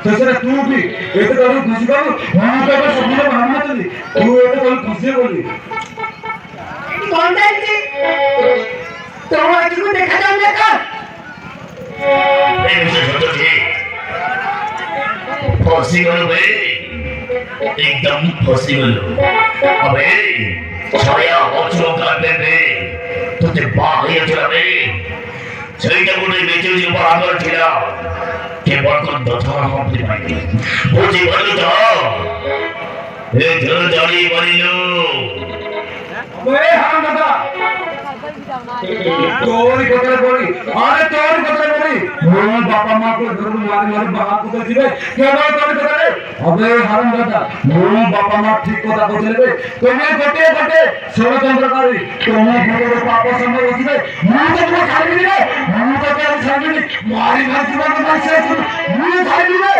ଶେଷରେ ତୁ ବି ଏତେ ତୋର ଖୁସି କଲୁ ମୁଁ ତ ଏବେ ସବୁବେଳେ ଭାବୁନଥିଲି ତୁ ଏତେ ତୋର ଖୁସି କଲୁ କଣ ଚାଲିଛି ତୋ ଆଖିକୁ ଦେଖାଯାଉନି ଏକା ଫସିଗଲୁ ବେ एकदम ଫସିଗଲୁ अबे ଛୟା ଅଚଳ କରିଦେବେ ତୋତେ ବାହା ହେଇଥିଲା ବେ ସେଇଟା ଗୋଟେ ମେଚୁରି ଉପରେ ଆଗର ଥିଲା केवल को दथरा हमते पाइले बुझी गलु त ए जल जड़ी बनिलो ओए हां दादा तोरी कतरे बोली अरे तोरी कतरे बोली मो बापा मां को घर मारे मारे बाबा को तो जीवे केवल तोरी कतरे अबे हां दादा मो बापा मां ठीक कथा कहले तुम्हें गोटे गोटे षडयंत्रकारी तुम्हें गुरु पाप संग होइबे मु तो खाली रे मु तो के छाड़ी मारी मारी जीवन में से मु खाली रे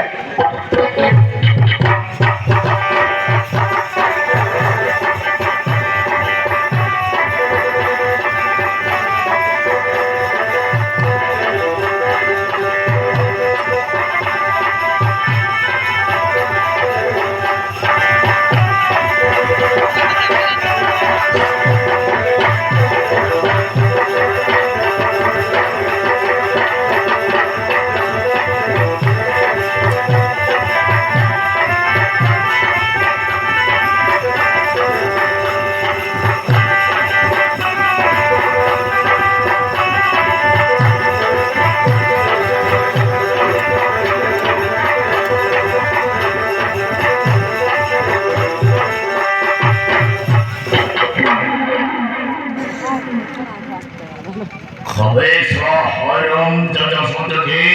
खबेशा हरम जजा संतके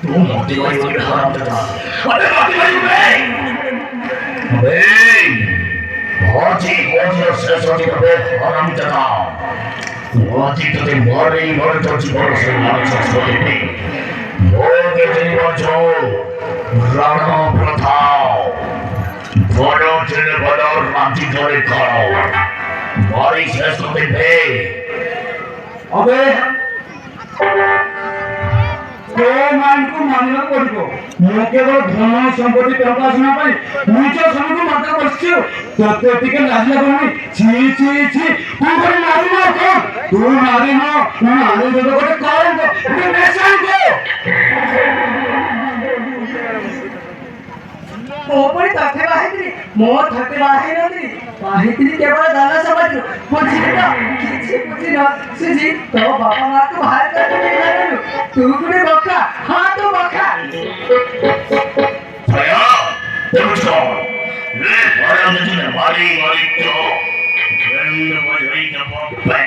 तू मोटी वाली हराम जजा अरे मोटी वाली बे अबे होजी से सोची कबे हराम जजा होजी तो ते मरे तो जीवन से मार सोची नहीं मोर के जीवन जो राणा प्रथा बड़ो चले बड़ो राजी करे खाओ मारी से सोते बे अबे तो मान को मानना पड़ो मु केवल धन संपत्ति प्रकाशन पाई निज समय को मात्र बसछु तते टिके लाजला कोनी छी छी छी तू कोनी मारी न को तू मारी न मारी दे गोटे कौन को गोटे मेसान को ओपरी तथे बाहित्री मो थके बाहिरती बाहित्री केवल दाना समझ बुझी न किछि बुझी न सुजी तो बापा मां को बाहर कर दे लागलु तू कुने बका हां तो बका भैया देखो ले बड़ा मुझे मारी मारी तो गंद बजई का बे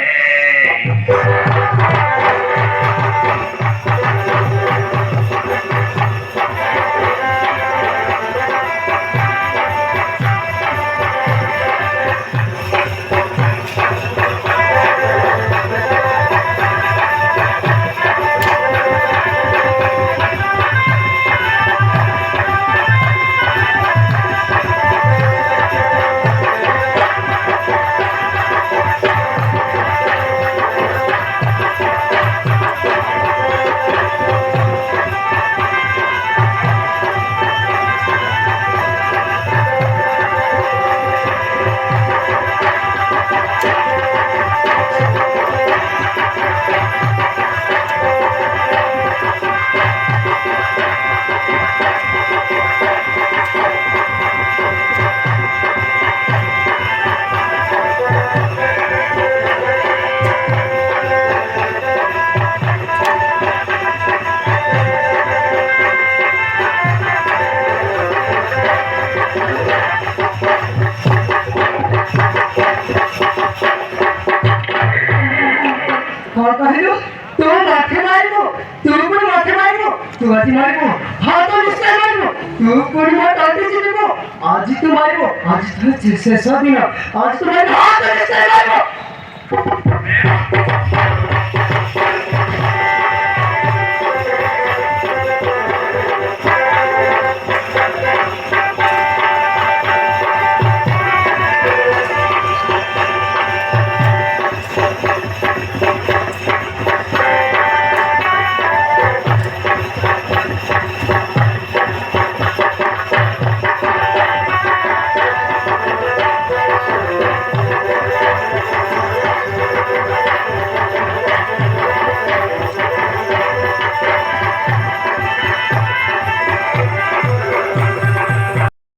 तू कोणी मग टाळतीची नको आजी तू मारिबो आजी तुला शेष दिन आज तू मारिबो हात मारिबो